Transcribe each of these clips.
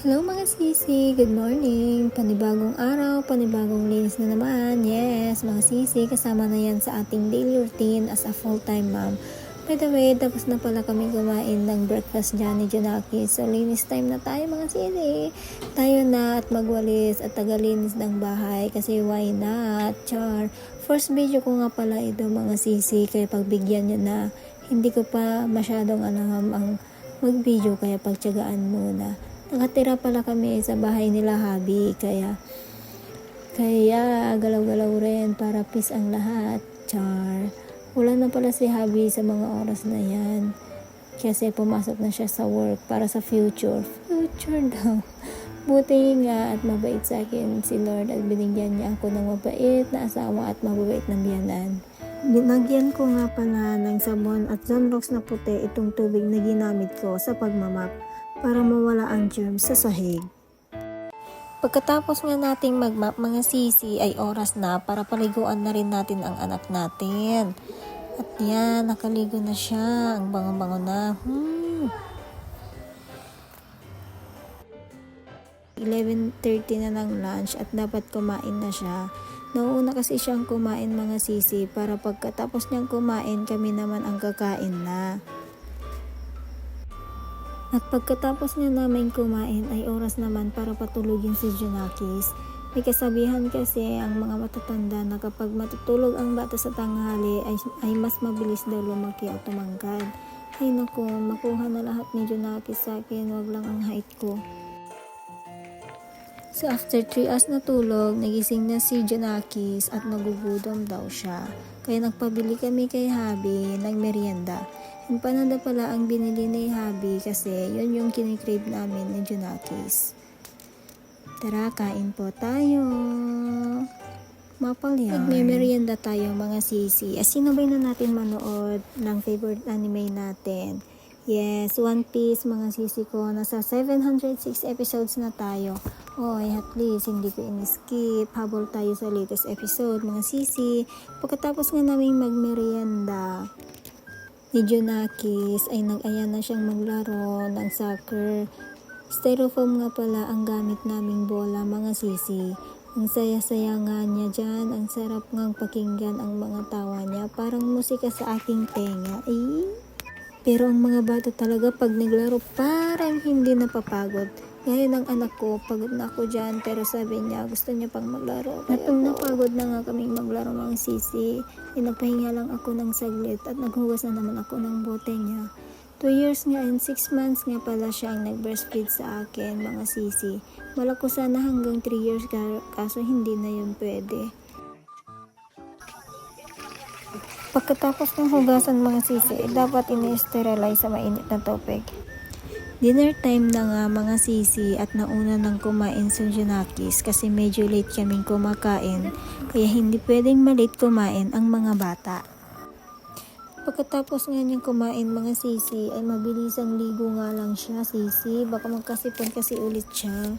Hello mga sisi, good morning. Panibagong araw, panibagong linis na naman. Yes, mga sisi, kasama na yan sa ating daily routine as a full-time mom. By the way, tapos na pala kami kumain ng breakfast dyan ni Junaki. So, linis time na tayo mga sisi. Tayo na at magwalis at tagalinis ng bahay kasi why not? Char. First video ko nga pala ito mga sisi, kaya pagbigyan nyo na. Hindi ko pa masyadong alam ang mag-video kaya pagtyagaan muna. Nakatira pala kami sa bahay nila Habi, kaya galaw-galaw rin para peace ang lahat. Char. Wala na pala si Habi sa mga oras na yan. Kasi pumasok na siya sa work para sa future. Future daw. Buti nga at mabait sa akin si Lord at binigyan niya ako ng mabait na asawa at mabait na biyanan. Binagyan ko nga pala ng sabon at Sunrox na puti itong tubig na ginamit ko sa pagmamap para mawala ang germs sa sahig. Pagkatapos nga nating magmap mga sisi ay oras na para paliguan na rin natin ang anak natin. At yan, nakaligo na siya. Ang bango-bango na. 11:30 na ng lunch at dapat kumain na siya. Nauuna kasi siyang kumain mga sisi para pagkatapos niyang kumain kami naman ang kakain na. At pagkatapos nga namin kumain ay oras naman para patulugin si Junakis. May kasabihan kasi ang mga matatanda na kapag matutulog ang bata sa tanghali ay mas mabilis daw lumaki o tumangkad. Ay naku, makuha na lahat ni Junakis sa akin, wag lang ang height ko. So after 3 hours na tulog, nagising na si Junakis at nagugutom daw siya. Kaya nagpabili kami kay Habi ng merienda. Yung panada pala ang binili ni Habi kasi yun yung kinikrave namin ni Junakis. Tara, kain po tayo. Mapal yan. Nagme-merienda tayo mga sisi. Sinabay na natin manood ng favorite anime natin. Yes, One Piece mga sisi ko. Nasa 706 episodes na tayo. Oy, at least hindi ko in-skip. Habol tayo sa latest episode mga sisi. Pagkatapos nga namin magmerienda ni Junakis ay nag-aya na siyang maglaro ng soccer. Styrofoam nga pala ang gamit naming bola mga sisi. Ang saya-saya nga niya dyan. Ang sarap ngang pakinggan ang mga tawa niya. Parang musika sa aking tenga. Pero ang mga bata talaga pag naglaro parang hindi napapagod. Gaya ng anak ko, pagod na ako dyan, pero sabi niya gusto niya pang maglaro. Napagod na nga kaming maglaro mga sisi. Nagpahinga lang ako ng saglit at naghugas na naman ako ng bote niya. 2 years nga and 6 months nga pala siya ang nag-breastfeed sa akin mga sisi. Malako sana hanggang 3 years kaso hindi na yun pwede. Pagkatapos ng hugasan mga sisi, dapat ini-sterilize sa mainit na tubig. Dinner time na nga mga sisi at nauna nang kumain sa Junakis kasi medyo late kaming kumakain kaya hindi pwedeng malate kumain ang mga bata. Pagkatapos nga niyang kumain mga sisi ay mabilisang ligo nga lang siya sisi, baka magkasipon kasi ulit siya.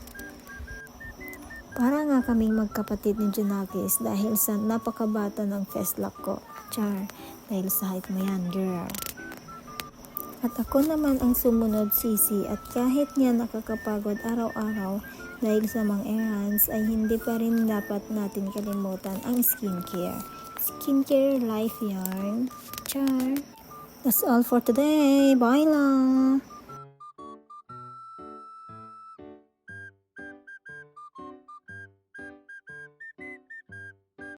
Para nga kaming magkapatid ni Junakis dahil sa napakabata ng festlock ko. Char, dahil sa height mo yan girl. At ako naman ang sumunod sisi at kahit nga nakakapagod araw-araw dahil sa mga errands ay hindi pa rin dapat natin kalimutan ang skincare. Skincare life yarn. Char. That's all for today. Bye lang.